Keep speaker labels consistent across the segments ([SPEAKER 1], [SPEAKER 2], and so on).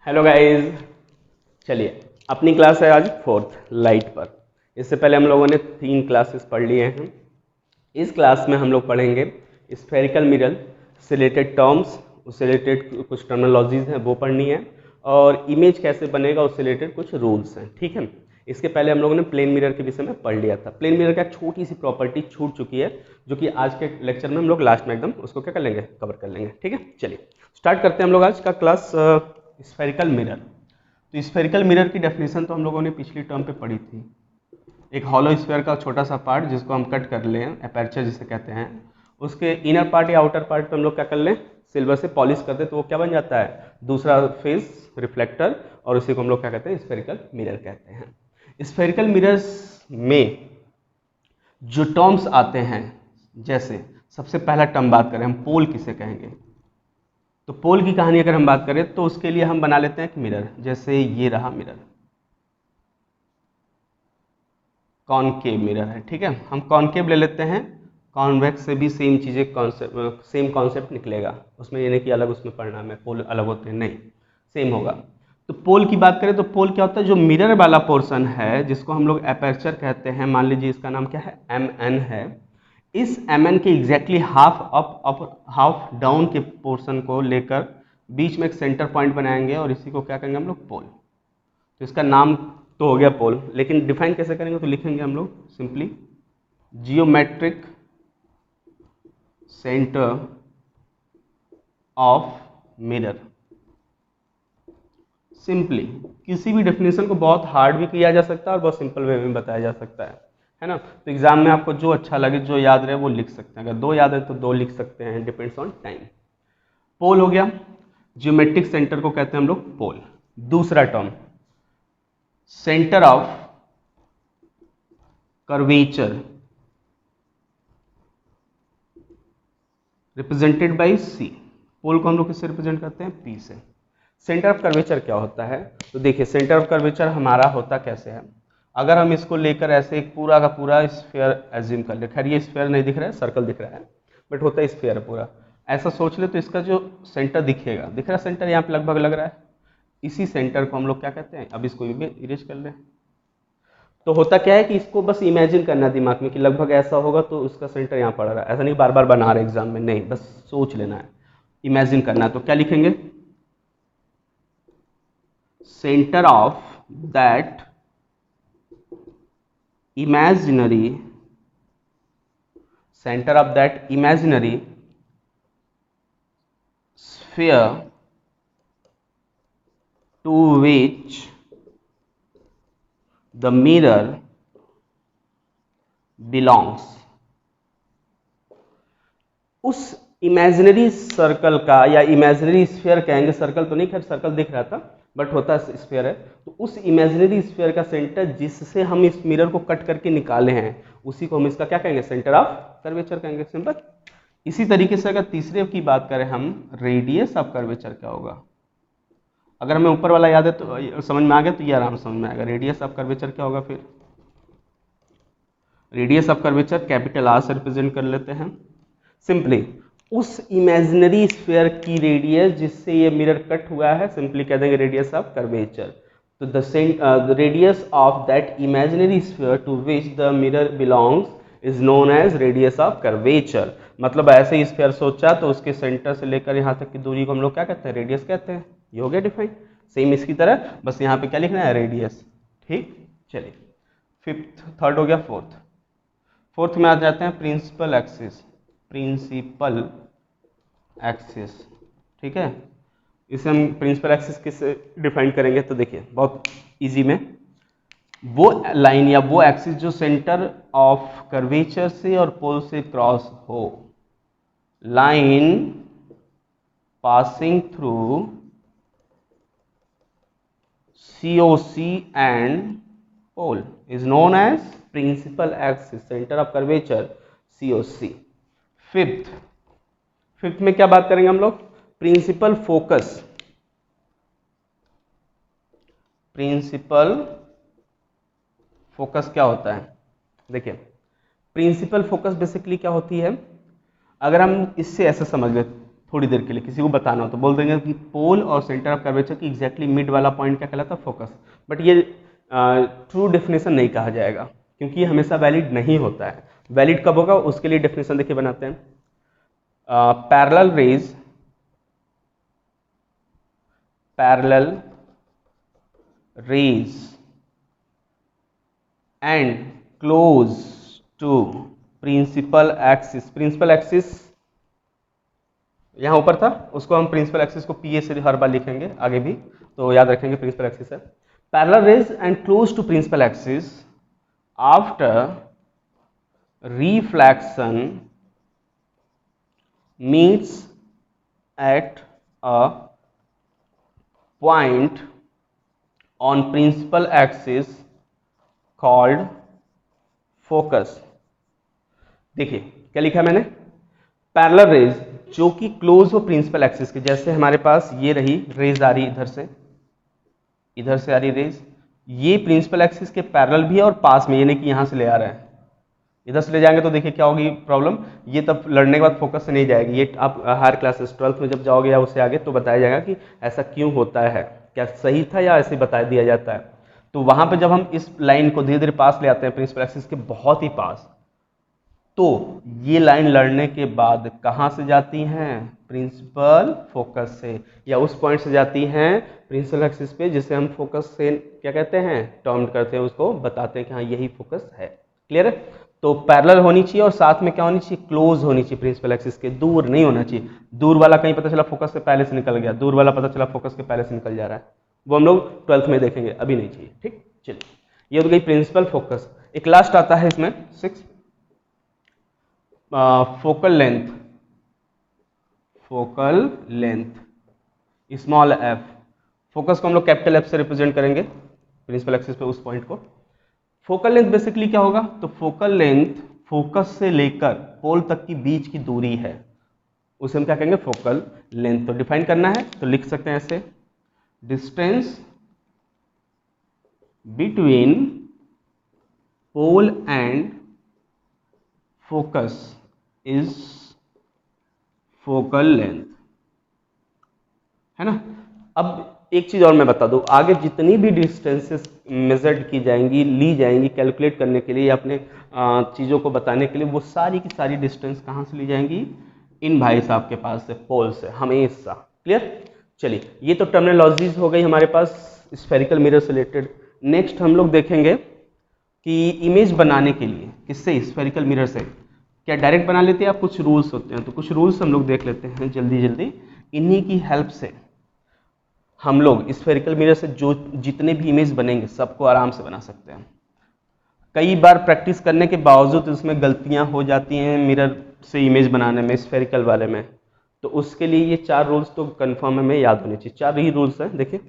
[SPEAKER 1] Hello guys, चलिए अपनी class है आज फोर्थ लाइट पर। इससे पहले हम लोगों ने 3 क्लासेस पढ़ लिए हैं। इस क्लास में हम लोग पढ़ेंगे स्फेरिकल मिरर से रिलेटेड टर्म्स, उससे रिलेटेड कुछ टर्मिनोलॉजीज हैं वो पढ़नी है, और इमेज कैसे बनेगा उससे रिलेटेड कुछ रूल्स हैं। ठीक है, इसके पहले हम लोगों ने प्लेन मिरर के विषय में पढ़ लिया था। प्लेन मिरर का छोटी सी प्रॉपर्टी छूट चुकी है, जो कि आज के लेक्चर में हम लोग लास्ट में एकदम उसको क्या कर लेंगे, कवर कर लेंगे। ठीक है, चलिए स्टार्ट करते हैं हम लोग आज का क्लास। स्फेरिकल मिरर, तो स्फेरिकल मिरर की डेफिनेशन तो हम लोगों ने पिछली टर्म पे पढ़ी थी। एक हॉलो स्फेयर का छोटा सा पार्ट जिसको हम कट कर लें, अपर्चर जिसे कहते हैं, उसके इनर पार्ट या आउटर पार्ट पे हम लोग क्या कर लें, सिल्वर से पॉलिश कर दे, तो वो क्या बन जाता है, दूसरा फेस रिफ्लेक्टर, और उसी को हम लोग क्या कहते हैं, स्फेरिकल मिरर कहते हैं। स्फेरिकल मिरर्स में जो टर्म्स आते हैं, जैसे सबसे पहला टर्म बात करें हम, पोल किसे कहेंगे, तो पोल की कहानी अगर हम बात करें तो उसके लिए हम बना लेते हैं एक मिरर। जैसे ये रहा मिरर, कॉनकेव मिरर है। ठीक है, हम कॉनकेव ले लेते हैं, कॉन्वेक्स से भी सेम चीज़ें सेम कॉन्सेप्ट निकलेगा, उसमें ये नहीं कि अलग उसमें परिणाम है, पोल अलग होते हैं, नहीं, सेम होगा। तो पोल की बात करें तो पोल क्या होता है, जो मिरर वाला पोर्शन है जिसको हम लोग अपर्चर कहते हैं, मान लीजिए इसका नाम क्या है, एम एन है। इस एम एन के exactly half up half down के पोर्शन को लेकर बीच में एक सेंटर पॉइंट बनाएंगे, और इसी को क्या कहेंगे हम लोग, पोल। तो इसका नाम तो हो गया पोल, लेकिन डिफाइन कैसे करेंगे, तो लिखेंगे हम लोग simply geometric centre of mirror. Simply किसी भी डेफिनेशन को बहुत हार्ड भी किया जा सकता है और बहुत सिंपल वे में बताया जा सकता है ना। तो एग्जाम में आपको जो अच्छा लगे, जो याद रहे वो लिख सकते हैं। अगर 2 याद है तो 2 लिख सकते हैं, डिपेंड्स ऑन टाइम। पोल हो गया, जियोमेट्रिक सेंटर को कहते हैं हम लोग पोल। दूसरा term centre of curvature represented by C. Pole को हम लोग किससे रिप्रेजेंट करते हैं, पी से। सेंटर ऑफ कर्वेचर क्या होता है, तो देखिए सेंटर ऑफ कर्वेचर हमारा होता कैसे है, अगर हम इसको लेकर ऐसे एक पूरा का पूरा स्फीयर एज्यूम कर ले, खैर ये स्फीयर नहीं दिख रहा है, सर्कल दिख रहा है, बट होता है स्फीयर पूरा, ऐसा सोच ले, तो इसका जो सेंटर दिखेगा, दिख रहा है सेंटर यहाँ पे लगभग लग रहा है, इसी सेंटर को हम लोग क्या कहते हैं, अब इसको भी इरेज कर लें। तो होता क्या है कि इसको बस इमेजिन करना दिमाग में कि लगभग ऐसा होगा, तो उसका सेंटर यहाँ पड़ रहा है, ऐसा नहीं बार बार बना रहे एग्जाम में, नहीं, बस सोच लेना है, इमेजिन करना है। तो क्या लिखेंगे, centre of that imaginary centre of that imaginary sphere to which the mirror belongs. उस इमेजिनरी सर्कल का, या इमेजिनरी स्फीयर कहेंगे, सर्कल तो नहीं, खैर सर्कल दिख रहा था बट होता स्फीयर है, तो उस इमेजिनरी स्फीयर का सेंटर जिससे हम इस मिरर को कट करके निकाले हैं, उसी को हम इसका क्या कहेंगे, सेंटर ऑफ कर्वेचर कहेंगे, सिंपल। इसी तरीके से अगर तीसरे की बात करें हम, रेडियस ऑफ कर्वेचर क्या होगा, अगर हमें ऊपर वाला याद है तो समझ में आ गया, तो ये आराम समझ में आएगा। रेडियस ऑफ कर्वेचर क्या होगा, फिर radius of curvature capital R से रिप्रेजेंट कर लेते हैं सिंपली, उस इमेजिनरी स्फीयर की रेडियस जिससे ये मिरर कट हुआ है, सिंपली कह देंगे रेडियस ऑफ कर्वेचर। तो the radius of that imaginary sphere to which the mirror belongs is known as radius of curvature. मतलब ऐसे ही स्फीयर सोचा तो उसके सेंटर से लेकर यहाँ तक की दूरी को हम लोग क्या कहते हैं, रेडियस कहते हैं। ये हो गया डिफाइन, सेम इसकी तरह, बस यहाँ पे क्या लिखना है, रेडियस। ठीक, चलिए फिफ्थ, थर्ड हो गया, फोर्थ में आ जाते हैं प्रिंसिपल एक्सिस। प्रिंसिपल एक्सिस, ठीक है, इसे हम प्रिंसिपल एक्सिस किससे डिफाइन करेंगे, तो देखिए बहुत इजी में, वो लाइन या वो एक्सिस जो सेंटर ऑफ कर्वेचर से और पोल से क्रॉस हो, line passing through COC and pole is known as principal axis, centre of curvature COC। Fifth में क्या बात करेंगे हम लोग, प्रिंसिपल फोकस। प्रिंसिपल फोकस क्या होता है, देखिए प्रिंसिपल फोकस बेसिकली क्या होती है, अगर हम इससे ऐसे समझ लें, थोड़ी देर के लिए किसी को बताना हो तो बोल देंगे कि पोल और सेंटर ऑफ कर्वेचर की एग्जैक्टली मिड वाला पॉइंट क्या कहलाता है, फोकस। बट ये ट्रू डेफिनेशन नहीं कहा जाएगा क्योंकि ये हमेशा वैलिड नहीं होता है। वैलिड कब होगा उसके लिए डेफिनेशन देखिए बनाते हैं। Parallel rays, parallel rays and close to principal axis, principal axis यहाँ ऊपर था, उसको हम प्रिंसिपल एक्सिस को पीए से हर बार लिखेंगे आगे भी, तो याद रखेंगे प्रिंसिपल एक्सिस है। Parallel rays and close to principal axis after reflection meets at a point on principal axis called focus। देखिए क्या लिखा है मैंने, पैरेलल रेज जो कि क्लोज हो प्रिंसिपल एक्सिस के, जैसे हमारे पास ये रही रेज आ रही इधर से आ रही रेज, ये प्रिंसिपल एक्सिस के पैरेलल भी है और पास में, यानी कि यहाँ से ले आ रहा है, इधर से ले जाएंगे तो देखिए क्या होगी प्रॉब्लम, ये तब लड़ने के बाद फोकस से नहीं जाएगी। ये आप हायर क्लासेस 12th में जब जाओगे या उससे आगे तो बताया जाएगा कि ऐसा क्यों होता है, क्या सही था या ऐसे बता दिया जाता है। तो वहां पे जब हम इस लाइन को धीरे धीरे पास ले आते हैं प्रिंसिपल एक्सिस के बहुत ही पास, तो ये लाइन लड़ने के बाद कहाँ से जाती हैं, प्रिंसिपल फोकस से, या उस पॉइंट से जाती हैं प्रिंसिपल एक्सिस पे, जिसे हम फोकस से क्या कहते हैं, टर्म करते हैं, उसको बताते हैं कि हाँ यही फोकस है। क्लियर है? तो पैरेलल होनी चाहिए और साथ में क्या होनी चाहिए, क्लोज होनी चाहिए प्रिंसिपल एक्सिस के, दूर नहीं होना चाहिए। दूर वाला कहीं पता चला फोकस से पहले से निकल गया, दूर वाला पता चला फोकस के पहले से निकल जा रहा है, वो हम लोग 12th में देखेंगे, अभी नहीं चाहिए। ठीक, चलिए ये हो गई प्रिंसिपल फोकस। एक लास्ट आता है इसमें 6 focal length, focal length small F. Focus को हम लोग कैपिटल एफ से रिप्रेजेंट करेंगे प्रिंसिपल एक्सिस पे उस पॉइंट को। फोकल लेंथ बेसिकली क्या होगा, तो फोकल लेंथ फोकस से लेकर पोल तक की बीच की दूरी है, उसे हम क्या कहेंगे, फोकल लेंथ। तो डिफाइन करना है तो लिख सकते हैं ऐसे, distance between pole and focus is focal length, है ना। अब एक चीज और मैं बता दूं, आगे जितनी भी डिस्टेंसेस मेजर्ड की जाएंगी, ली जाएंगी कैलकुलेट करने के लिए या अपने चीज़ों को बताने के लिए, वो सारी की सारी डिस्टेंस कहाँ से ली जाएंगी, इन भाई साहब के पास से, पोल से हमेशा। क्लियर? चलिए ये तो टर्मिनोलॉजीज हो गई हमारे पास स्फेरिकल मिरर से रिलेटेड। नेक्स्ट हम लोग देखेंगे कि इमेज बनाने के लिए किससे, स्फेरिकल मिरर से, क्या डायरेक्ट बना लेते हैं या कुछ रूल्स होते हैं, तो कुछ रूल्स हम लोग देख लेते हैं जल्दी जल्दी। इन्हीं की हेल्प से हम लोग स्फेरिकल मिरर से जो जितने भी इमेज बनेंगे सबको आराम से बना सकते हैं। कई बार प्रैक्टिस करने के बावजूद उसमें गलतियां हो जाती हैं मिरर से इमेज बनाने में, स्फेरिकल वाले में, तो उसके लिए ये 4 रूल्स तो कंफर्म हमें याद होने चाहिए। 4 ही रूल्स हैं। देखिए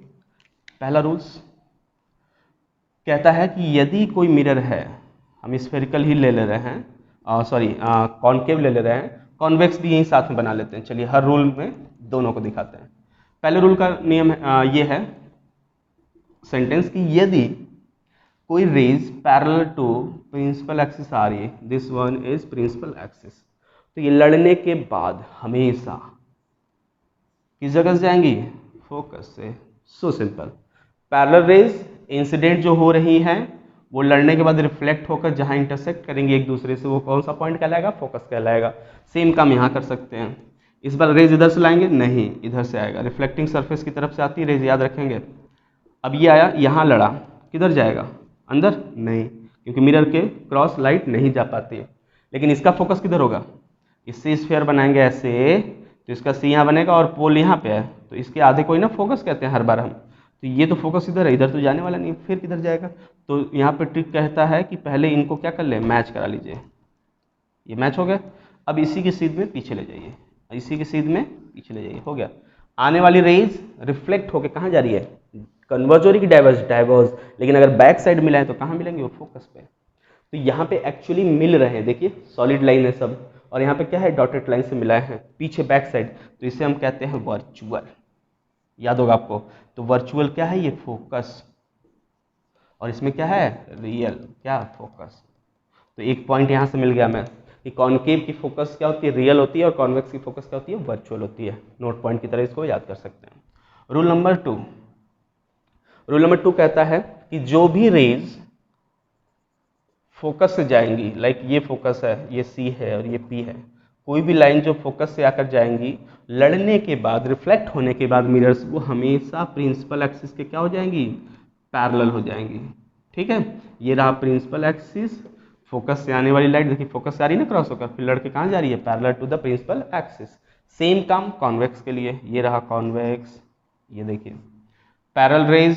[SPEAKER 1] पहला रूल्स कहता है कि यदि कोई मिरर है, हम स्फेरिकल ही ले ले रहे हैं, सॉरी कॉन्केव ले ले रहे हैं, कॉन्वेक्स भी यहीं साथ में बना लेते हैं। चलिए हर रूल में दोनों को दिखाते हैं। पहले रूल का नियम ये है सेंटेंस कि यदि कोई rays parallel to principal axis आ रही है, this one is principal axis, तो ये लड़ने के बाद हमेशा किस जगह से जाएंगी, फोकस से। So simple. Parallel raise incident जो हो रही हैं वो लड़ने के बाद रिफ्लेक्ट होकर जहां इंटरसेक्ट करेंगे एक दूसरे से, वो कौन सा पॉइंट कहलाएगा, फोकस कहलाएगा। सेम काम यहाँ कर सकते हैं। इस बार रेज इधर से लाएंगे, नहीं इधर से आएगा, रिफ्लेक्टिंग सरफेस की तरफ से आती है रेज, याद रखेंगे। अब ये आया यहाँ लड़ा, किधर जाएगा, अंदर नहीं, क्योंकि मिरर के क्रॉस लाइट नहीं जा पाती है। लेकिन इसका फोकस किधर होगा, इससे स्फीयर बनाएंगे ऐसे, तो इसका सी यहाँ बनेगा और पोल यहाँ पे है, तो इसके आधे को ही ना फोकस कहते हैं हर बार हम, तो ये तो फोकस इधर है, इधर तो जाने वाला नहीं, फिर किधर जाएगा। तो यहाँ पे ट्रिक कहता है कि पहले इनको क्या कर ले, मैच करा लीजिए। ये मैच हो गया। अब इसी की सीध में पीछे ले जाइए, इसी की सीध में पीछे ले जाइए, हो गया। आने वाली रेज रिफ्लेक्ट होकर कहाँ जा रही है, कन्वर्ज हो रही है कि डाइवर्ज, डाइवर्ज। लेकिन अगर बैक साइड मिला है तो कहाँ मिलेंगे, वो फोकस पे। तो यहाँ पे एक्चुअली मिल रहे हैं, देखिए सॉलिड लाइन है सब, और यहाँ पे क्या है, डॉटेड लाइन से मिलाए हैं पीछे बैक साइड, तो इसे हम कहते हैं वर्चुअल। याद होगा आपको। तो वर्चुअल क्या है, ये फोकस, और इसमें क्या है, रियल, क्या फोकस। तो एक पॉइंट यहाँ से मिल गया मैं। कि कॉन्केव की फोकस क्या होती है, रियल होती है, और कॉन्वेक्स की फोकस क्या होती है, वर्चुअल होती है। नोट पॉइंट की तरह इसको याद कर सकते हैं। रूल नंबर 2, रूल नंबर 2 कहता है कि जो भी रेज फोकस से जाएंगी, लाइक ये फोकस है, ये सी है और ये पी है, कोई भी लाइन जो फोकस से आकर जाएंगी, लड़ने के बाद, रिफ्लेक्ट होने के बाद मिरर्स, वो हमेशा प्रिंसिपल एक्सिस के क्या हो जाएंगी, पैरेलल हो जाएंगी। ठीक है, ये रहा प्रिंसिपल एक्सिस, फोकस से आने वाली लाइट देखिए फोकस से आ रही है ना क्रॉस होकर, फिर लड़के कहाँ जा रही है, parallel to the principal axis. Same काम कॉन्वेक्स के लिए, ये रहा कॉन्वेक्स, ये देखिए पैरेलल रेज,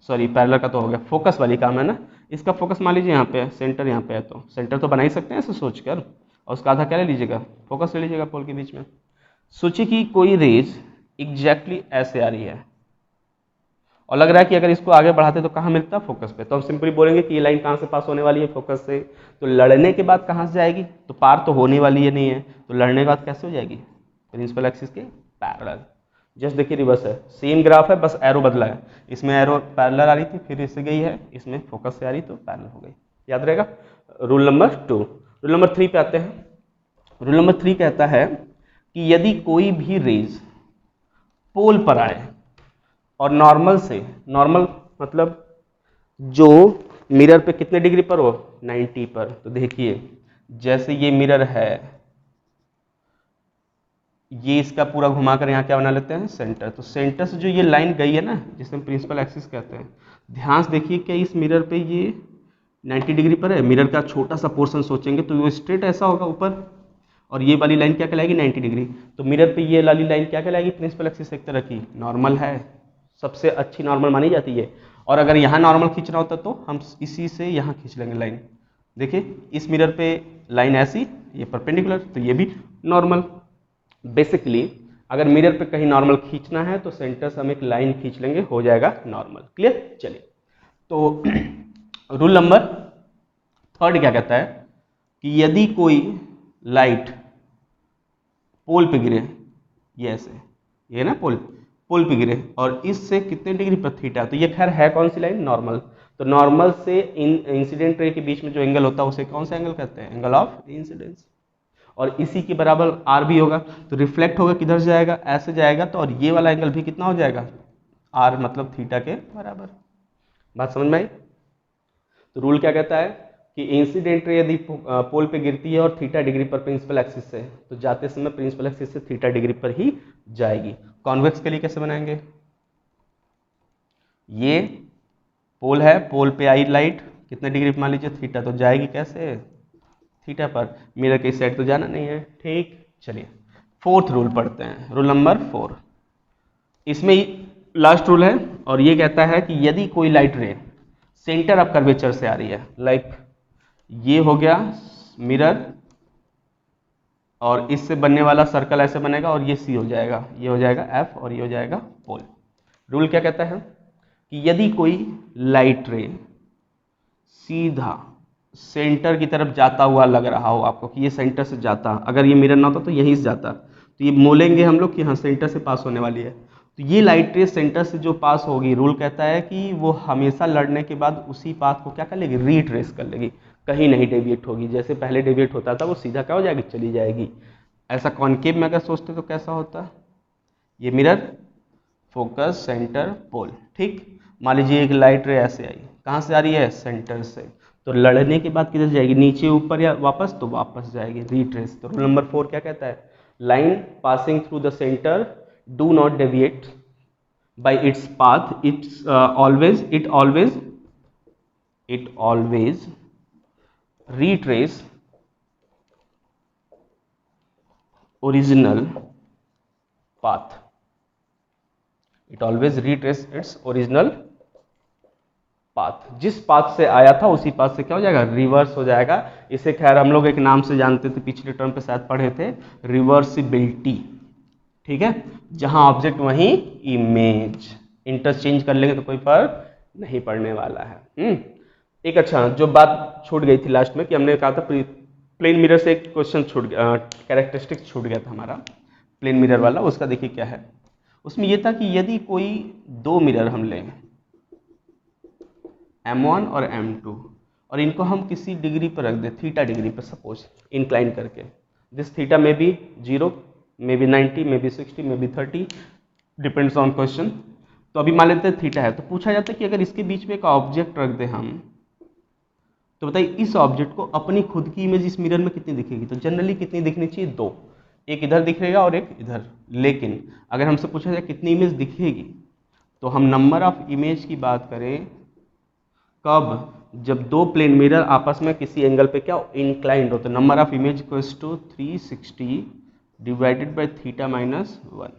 [SPEAKER 1] सॉरी पैरेलल का तो हो गया, फोकस वाली काम है ना, इसका फोकस मान लीजिए यहाँ पे है, सेंटर यहाँ पे है, तो सेंटर तो बना ही सकते हैं ऐसे सोचकर, और उसका आधा क्या ले लीजिएगा, फोकस ले लीजिएगा पोल के बीच में। सोचिए कि कोई रेज एग्जैक्टली ऐसे आ रही है और लग रहा है कि अगर इसको आगे बढ़ाते तो कहाँ मिलता, फोकस पे, तो हम सिंपली बोलेंगे कि ये लाइन कहाँ से पास होने वाली है, फोकस से, तो लड़ने के बाद कहाँ से जाएगी, तो पार तो होने वाली है नहीं है, तो लड़ने के बाद कैसे हो जाएगी, प्रिंसिपल एक्सिस के पैरेलल। जस्ट देखिए रिवर्स है, सेम ग्राफ है, बस एरो बदला है, इसमें एरो पैरेलल आ रही थी, फिर इससे गई है, इसमें फोकस से आ रही तो पैरेलल हो गई, याद रहेगा। Rule number 2। रूल नंबर 3 पे आते हैं। रूल नंबर 3 कहता है कि यदि कोई भी रेज पोल पर आए और नॉर्मल से, नॉर्मल मतलब जो मिरर पे कितने डिग्री पर हो, 90 पर, तो देखिए जैसे ये मिरर है, ये इसका पूरा घुमाकर यहाँ क्या बना लेते हैं, सेंटर, तो सेंटर से जो ये लाइन गई है ना, जिसे हम प्रिंसिपल एक्सिस कहते हैं, ध्यान से देखिए क्या इस मिरर पे ये 90 डिग्री पर है, मिरर का छोटा सा पोर्शन सोचेंगे तो वो स्ट्रेट ऐसा होगा ऊपर, और ये वाली लाइन क्या कहलाएगी, 90 डिग्री, तो मिरर पे ये वाली लाइन क्या कहलाएगी, प्रिंसिपल एक्सिस एक तरह की नॉर्मल है, सबसे अच्छी नॉर्मल मानी जाती है। और अगर यहाँ नॉर्मल खींचना होता तो हम इसी से यहाँ खींच लेंगे लाइन, देखिए इस मिरर पे लाइन ऐसी, ये परपेंडिकुलर, तो ये भी नॉर्मल। बेसिकली अगर मिरर पे कहीं नॉर्मल खींचना है तो सेंटर से हम एक लाइन खींच लेंगे, हो जाएगा नॉर्मल। क्लियर, चलिए तो रूल नंबर 3 क्या कहता है कि यदि कोई लाइट पोल पे गिरे, ये ऐसे, ये ना पोल, पोल पे गिरे और इससे कितने डिग्री पर थीटा, तो ये खैर है कौन सी लाइन, नॉर्मल, तो नॉर्मल से इंसिडेंट रे के बीच में जो एंगल होता है उसे कौन सा एंगल कहते हैं, एंगल ऑफ इंसिडेंस, और इसी के बराबर आर भी होगा, तो रिफ्लेक्ट होगा किधर जाएगा, ऐसे जाएगा, तो और ये वाला एंगल भी कितना हो जाएगा, आर मतलब थीटा के बराबर। बात समझ में आई। तो रूल क्या कहता है कि इंसिडेंट रे यदि पोल पे गिरती है और थीटा डिग्री पर प्रिंसिपल एक्सिस से, तो जाते समय प्रिंसिपल एक्सिस से थीटा डिग्री पर ही जाएगी। कॉन्वेक्स के लिए कैसे बनाएंगे, ये पोल है, पोल पे आई लाइट कितने डिग्री मान लीजिए, थीटा, तो जाएगी कैसे, थीटा पर, मिरर के साइड तो जाना नहीं है। ठीक, चलिए 4th रूल पढ़ते हैं, रूल नंबर 4, इसमें लास्ट रूल है और ये कहता है कि यदि कोई लाइट रे सेंटर ऑफ कर्वेचर से आ रही है, लाइक ये हो गया मिरर और इससे बनने वाला सर्कल ऐसे बनेगा और ये सी हो जाएगा, ये हो जाएगा एफ और ये हो जाएगा पोल। रूल क्या कहता है कि यदि कोई लाइट रे सीधा सेंटर की तरफ जाता हुआ लग रहा हो आपको कि ये सेंटर से जाता, अगर ये मिरर ना होता तो यहीं से जाता, तो ये मोलेंगे हम लोग कि हाँ सेंटर से पास होने वाली है, तो ये लाइट रे सेंटर से जो पास होगी, रूल कहता है कि वो हमेशा लड़ने के बाद उसी पाथ को क्या कर लेगी, रीट्रेस कर लेगी, कहीं नहीं डेविएट होगी, जैसे पहले डेविएट होता था वो सीधा क्या हो जाएगी, चली जाएगी। ऐसा कॉन्केव में अगर सोचते तो कैसा होता, ये मिरर, फोकस, सेंटर, पोल, ठीक, मान लीजिए एक लाइट रे ऐसे आई, कहाँ से आ रही है, सेंटर से, तो लड़ने के बाद किधर जाएगी, नीचे ऊपर या वापस, तो वापस जाएगी, रीट्रेस। तो रूल नंबर 4 क्या कहता है, line passing through the centre do not deviate by its path, it always retrace original path, it always retrace its original path, जिस पाथ से आया था उसी पाथ से क्या हो जाएगा, रिवर्स हो जाएगा। इसे खैर हम लोग एक नाम से जानते थे, पिछले टर्म पे शायद पढ़े थे, रिवर्सिबिलिटी, ठीक है, जहां ऑब्जेक्ट वहीं इमेज, इंटरचेंज कर लेंगे तो कोई फर्क नहीं पड़ने वाला है। एक अच्छा जो बात छूट गई थी लास्ट में कि हमने कहा था प्लेन मिरर से एक क्वेश्चन छूट गया, कैरेक्टरिस्टिक छूट गया था हमारा प्लेन मिरर वाला, उसका देखिए क्या है, उसमें यह था कि यदि कोई दो मिरर हम लें M1 और M2 और इनको हम किसी डिग्री पर रख दें, थीटा डिग्री पर सपोज, इंक्लाइन करके, this theta may be 0, may be 90, may be 60, may be 30, depends on question. तो अभी मान लेते हैं थीटा है, तो पूछा जाता है कि अगर इसके बीच में एक ऑब्जेक्ट रख दें हम, तो बताइए इस ऑब्जेक्ट को अपनी खुद की इमेज इस मिरर में कितनी दिखेगी? तो जनरली कितनी दिखनी चाहिए? 2, एक इधर दिखेगा और एक इधर। लेकिन अगर हमसे पूछा जाए कितनी इमेज दिखेगी, तो हम नंबर ऑफ इमेज की बात करें कब? जब दो प्लेन मिरर आपस में किसी एंगल पे क्या इंक्लाइंड हो, तो number of image equals to 360 divided by theta minus 1,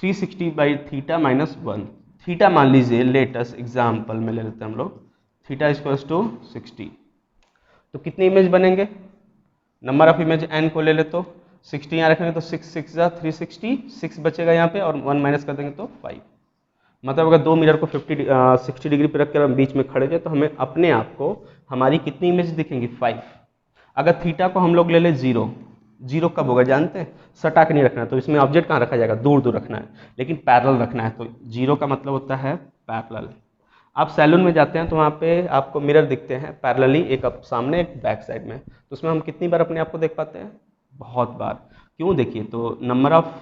[SPEAKER 1] 360 by theta minus 1। Theta मान लीजिए, लेटेस्ट एग्जाम्पल में ले लेते हैं हम लोग, थीटा इक्वल्स टू 60, तो कितनी इमेज बनेंगे? नंबर ऑफ इमेज n को ले ले तो 60 यहाँ रखेंगे तो 6 6 जा 360, 6 बचेगा यहाँ पे और 1 माइनस कर देंगे तो 5। मतलब अगर दो मिरर को 60 डिग्री पे रख कर हम बीच में खड़े थे तो हमें अपने आप को हमारी कितनी इमेज दिखेंगी? 5। अगर थीटा को हम लोग ले ले 0, 0 कब होगा जानते हैं? सटा के नहीं रखना है, तो इसमें ऑब्जेक्ट कहाँ रखा जाएगा? दूर दूर रखना है, लेकिन पैरेलल रखना है, तो 0 का मतलब होता है पैरेलल। आप सैलून में जाते हैं तो वहाँ पे आपको मिरर दिखते हैं पैरेलली, एक अप सामने एक बैक साइड में, तो उसमें हम कितनी बार अपने आप को देख पाते हैं? बहुत बार। क्यों? देखिए, तो number of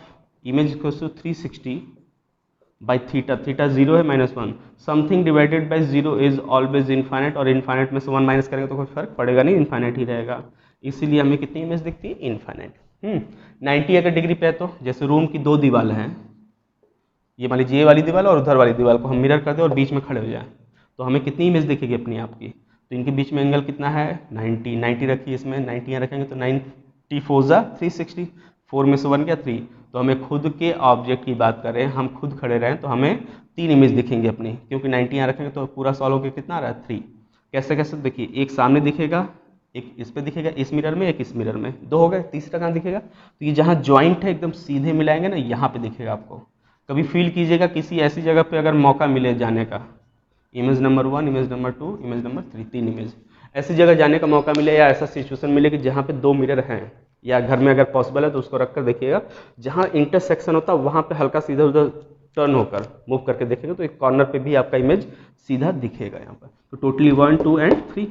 [SPEAKER 1] image equals to 360 by theta, theta 0 है -1, something divided by 0 is always infinite, और इनफाइनाइट में से 1 माइनस करेंगे तो कोई फर्क पड़ेगा नहीं, इनफाइनाइट ही रहेगा, इसीलिए हमें कितनी इमेज दिखती है? इनफाइनाइट। 90 अगर डिग्री पे है तो जैसे रूम की दो दीवार हैं, ये मान लीजिए ये वाली दीवार और उधर वाली दीवार को हम मिरर कर दें और बीच में खड़े हो जाएं, तो हमें कितनी इमेज दिखेगी अपनी आप की? तो इनके बीच में एंगल कितना है? 90, 90 रखिए इसमें, 90 यहाँ रखेंगे तो 90 4 जा 360, 4 में से 1 गया 3, तो हमें खुद के ऑब्जेक्ट की बात करें, हम खुद खड़े रहें तो हमें 3 इमेज दिखेंगी अपनी, क्योंकि 90 यहाँ रखेंगे तो पूरा सॉल्व होकर कितना आ रहा है? 3। कैसे कैसे? देखिए, एक सामने दिखेगा, एक इस पे दिखेगा इस मिरर में, एक इस मिरर में, 2 हो गए, तीसरा कहाँ दिखेगा? तो ये जहाँ ज्वाइंट है एकदम सीधे मिलाएंगे ना, यहाँ पे दिखेगा आपको। कभी फील कीजिएगा किसी ऐसी जगह पे अगर मौका मिले जाने का, image number 1, image number 2, image number 3, 3 image, ऐसी जगह जाने का मौका मिले या ऐसा सिचुएशन मिले कि जहाँ पे 2 मिरर हैं, या घर में अगर पॉसिबल है तो उसको रख कर देखिएगा, जहाँ इंटरसेक्शन होता है वहाँ पे हल्का सीधा उधर टर्न होकर मूव करके देखेगा तो एक कॉर्नर पे भी आपका इमेज सीधा दिखेगा यहाँ पर। तो टोटली 1, 2 एंड 3।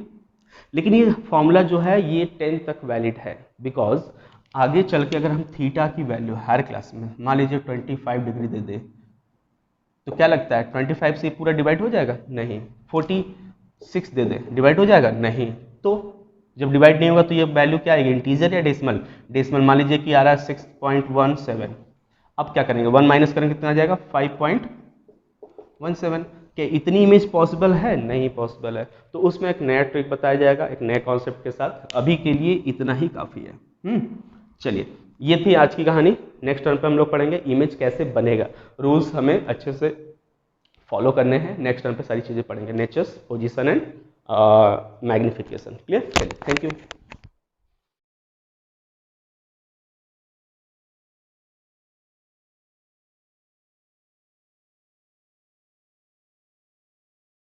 [SPEAKER 1] लेकिन ये फॉर्मूला जो है ये 10 तक वैलिड है, बिकॉज आगे चल के अगर हम थीटा की वैल्यू हायर क्लास में मान लीजिए 25 डिग्री दे दे, तो क्या लगता है 25 से पूरा डिवाइड हो जाएगा? नहीं। 46 दे दे, डिवाइड हो जाएगा? नहीं। तो जब डिवाइड नहीं होगा तो ये वैल्यू क्या आएगी? इंटीजर या डेसिमल? डेसिमल। मान लीजिए कि आ रहा है 6.17, अब क्या करेंगे? 1 माइनस करेंगे कितना आ जाएगा? 5.17। क्या इतनी इमेज पॉसिबल है? नहीं पॉसिबल है, तो उसमें एक नया ट्रिक बताया जाएगा एक नए कॉन्सेप्ट के साथ, अभी के लिए इतना ही काफ़ी है। चलिए, ये थी आज की कहानी। नेक्स्ट टर्म पे हम लोग पढ़ेंगे इमेज कैसे बनेगा, रूल्स हमें अच्छे से फॉलो करने हैं। नेक्स्ट टर्म पे सारी चीज़ें पढ़ेंगे, natures, position and magnification. Clear? चलिए, थैंक यू।